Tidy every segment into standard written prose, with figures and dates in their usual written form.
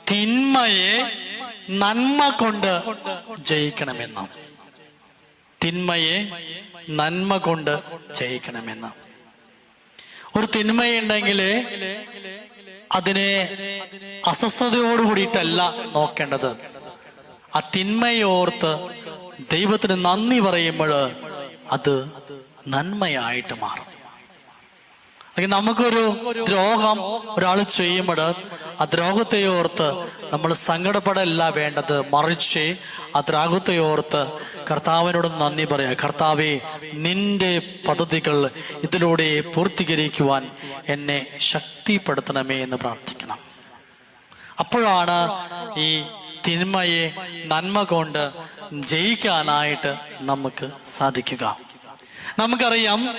തിന്മയെ നന്മ കൊണ്ട് ജയിക്കണമെന്ന്. തിന്മയെ നന്മ കൊണ്ട് ജയിക്കണമെന്ന്. ഒരു തിന്മയുണ്ടെങ്കിൽ അതിനെ അസ്വസ്ഥതയോടുകൂടിയിട്ടല്ല നോക്കേണ്ടത്. ആ തിന്മയോർത്ത് ദൈവത്തിന് നന്ദി പറയുമ്പോൾ അത് നന്മയായിട്ട് മാറും. നമുക്കൊരു ദ്രോഹം ഒരാൾ ചെയ്യുമ്പോൾ ആ ദ്രോഹത്തെ ഓർത്ത് നമ്മൾ സങ്കടപ്പെടല്ല വേണ്ടത്, മറിച്ച് ആ ദ്രോഹത്തെ ഓർത്ത് കർത്താവിനോട് നന്ദി പറയാ. കർത്താവേ, നിന്റെ പദ്ധതികൾ ഇതിലൂടെ പൂർത്തീകരിക്കുവാൻ എന്നെ ശക്തിപ്പെടുത്തണമേ എന്ന് പ്രാർത്ഥിക്കണം. അപ്പോഴാണ് ഈ തിന്മയെ നന്മ കൊണ്ട് ജയിക്കാനായിട്ട് നമുക്ക് സാധിക്കുക. നമുക്കറിയാം,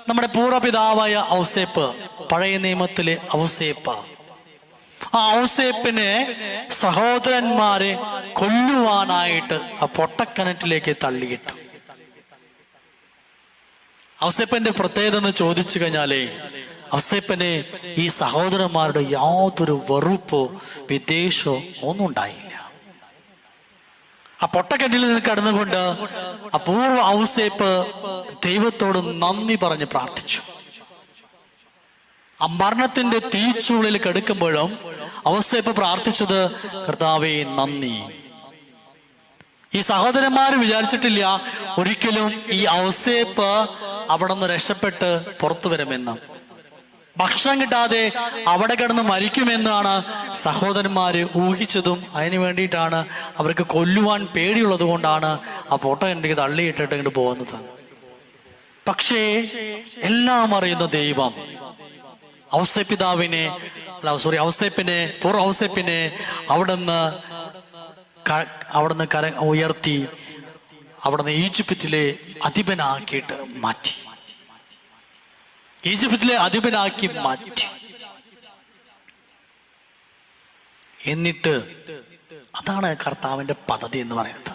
നമ്മുടെ പൂർവ്വപിതാവായ ഔസേപ്പ്, പഴയ നിയമത്തിലെ ഔസേപ്പ്, ആ ഔസേപ്പിനെ സഹോദരന്മാരെ കൊല്ലുവാനായിട്ട് ആ പൊട്ടക്കിണറ്റിലേക്ക് തള്ളിയിട്ടു. ഔസേപ്പിന്റെ പ്രത്യേകത എന്ന് ചോദിച്ചു കഴിഞ്ഞാലേ, ഔസേപ്പിന് ഈ സഹോദരന്മാരുടെ യാതൊരു വെറുപ്പോ വിദ്വേഷമോ ഒന്നും ഉണ്ടായില്ല. ആ പൊട്ടക്കെട്ടിൽ നിന്ന് കടന്നുകൊണ്ട് അപൂർവ ഔസേപ്പ് ദൈവത്തോട് നന്ദി പറഞ്ഞ് പ്രാർത്ഥിച്ചു. ആ മരണത്തിന്റെ തീച്ചൂളിൽ കെടുക്കുമ്പോഴും ഔസേപ്പ് പ്രാർത്ഥിച്ചത്, കർത്താവേ നന്ദി. ഈ സഹോദരന്മാർ വിചാരിച്ചിട്ടില്ല ഒരിക്കലും ഈ ഔസേപ്പ് അവിടെ നിന്ന് രക്ഷപ്പെട്ട് പുറത്തു വരുമെന്ന്. ഭക്ഷണം കിട്ടാതെ അവിടെ കിടന്ന് മരിക്കുമെന്നാണ് സഹോദരന്മാര് ഊഹിച്ചതും. അതിനു വേണ്ടിയിട്ടാണ് അവർക്ക് കൊല്ലുവാൻ പേടിയുള്ളത് കൊണ്ടാണ് ആ പൊട്ട എനിക്ക് തള്ളിയിട്ടിട്ട് ഇങ്ങോട്ട് പോകുന്നത്. പക്ഷേ എല്ലാം അറിയുന്ന ദൈവം ഔസേപ്പിനെ പൂർവ്വ ഔസേപ്പിനെ അവിടുന്ന് ഉയർത്തി അവിടുന്ന് ഈജിപ്തിലെ അധിപനാക്കിയിട്ട് മാറ്റി. ഈജിപ്തിലെ അധിപനാക്കി മാറ്റി. എന്നിട്ട് അതാണ് കർത്താവിന്റെ പദ്ധതി എന്ന് പറയുന്നത്.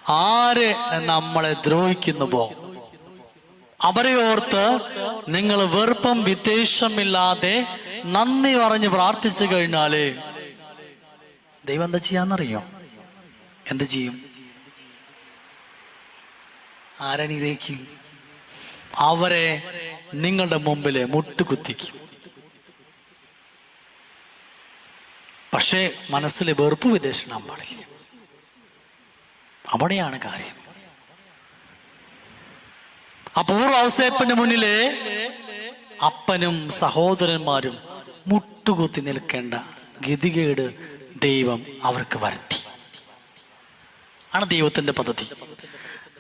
ആര് നമ്മളെ ദ്രോഹിക്കുന്നുവോ അവരെ ഓർത്ത് നിങ്ങൾ വെറുപ്പം വിദ്വേഷമില്ലാതെ നന്ദി പറഞ്ഞ് പ്രാർത്ഥിച്ചു കഴിഞ്ഞാല് ദൈവം എന്താ ചെയ്യാന്നറിയോ? എന്ത് ചെയ്യും? ആരനിരേക്കും? അവരെ നിങ്ങളുടെ മുമ്പില് മുട്ടുകുത്തിക്കും. പക്ഷേ മനസ്സിൽ വെറുപ്പ് വിദ്വേഷം പാടില്ല. അവിടെയാണ് കാര്യം. അപൂർവ ഔസേപ്പിന്റെ മുന്നിലെ അപ്പനും സഹോദരന്മാരും മുട്ടുകുത്തി നിൽക്കേണ്ട ഗതികേട് ദൈവം അവർക്ക് വരുത്തി. ആണ് ദൈവത്തിന്റെ പദ്ധതി.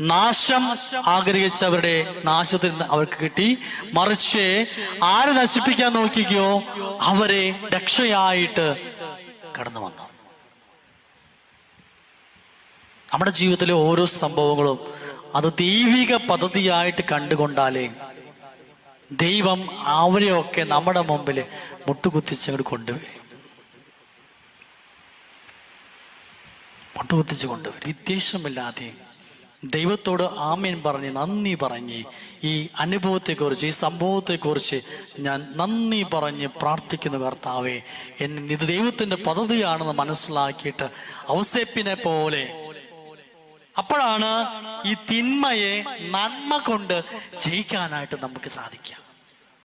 നാശം ആഗ്രഹിച്ചവരുടെ നാശത്തിൽ അവർക്ക് കിട്ടി. മറിച്ച് ആരെ നശിപ്പിക്കാൻ നോക്കിക്കോ അവരെ രക്ഷയായിട്ട് കടന്നു വന്നു. നമ്മുടെ ജീവിതത്തിലെ ഓരോ സംഭവങ്ങളും അത് ദൈവിക പദ്ധതിയായിട്ട് കണ്ടുകൊണ്ടാലേ ദൈവം അവരെയൊക്കെ നമ്മുടെ മുമ്പിൽ മുട്ടുകുത്തിച്ചങ്ങോട്ട് കൊണ്ടുവരും. മുട്ടുകുത്തിച്ച് കൊണ്ടുവരും. വിദ്വേഷമില്ലാതെ ദൈവത്തോട് ആമേൻ പറഞ്ഞ് നന്ദി പറഞ്ഞ് ഈ അനുഭവത്തെക്കുറിച്ച്, ഈ സംഭവത്തെക്കുറിച്ച് ഞാൻ നന്ദി പറഞ്ഞ് പ്രാർത്ഥിക്കുന്നു. കർത്താവേ, ഇത് ദൈവത്തിന്റെ പദ്ധതിയാണെന്ന് മനസ്സിലാക്കിയിട്ട് ഔസേപ്പിനെ പോലെ അപ്പോഴാണ് ഈ തിന്മയെ നന്മ കൊണ്ട് ജയിക്കാനായിട്ട് നമുക്ക് സാധിക്കുക.